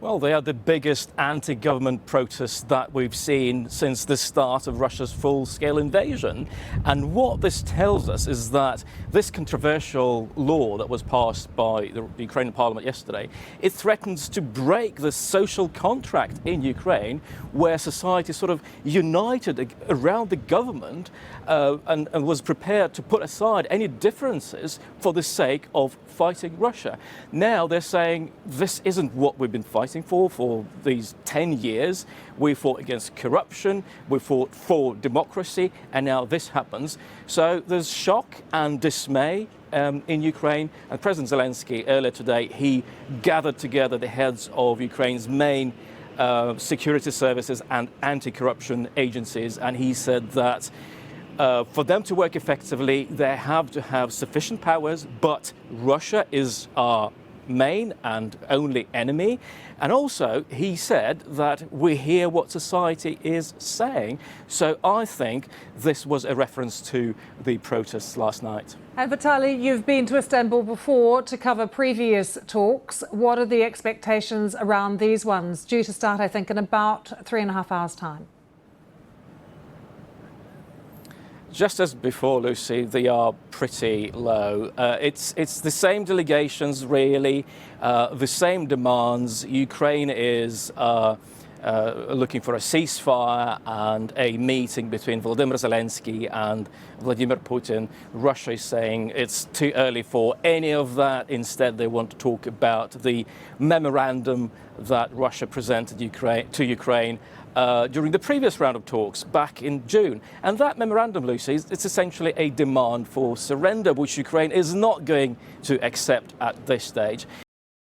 Well, they are the biggest anti-government protests that we've seen since the start of Russia's full-scale invasion. And what this tells us is that this controversial law that was passed by the Ukrainian parliament yesterday, it threatens to break the social contract in Ukraine, where society sort of united around the government and was prepared to put aside any differences for the sake of fighting Russia. Now they're saying this isn't what we've been fighting for these 10 years. We fought against corruption, we fought for democracy, and now this happens. So there's shock and dismay in Ukraine, and President Zelensky earlier today, he gathered together the heads of Ukraine's main security services and anti-corruption agencies, and he said that for them to work effectively, they have to have sufficient powers, but Russia is our main and only enemy. And also, he said that we hear what society is saying. So I think this was a reference to the protests last night. And Vitaly, you've been to Istanbul before to cover previous talks. What are the expectations around these ones? Due to start, I think, in about 3.5 hours' time. Just as before, Lucy, they are pretty low. It's the same delegations, really, the same demands. Ukraine is looking for a ceasefire and a meeting between Volodymyr Zelensky and Vladimir Putin. Russia is saying it's too early for any of that. Instead, they want to talk about the memorandum that Russia presented to Ukraine during the previous round of talks back in June. And that memorandum, Lucy, it's essentially a demand for surrender, which Ukraine is not going to accept at this stage.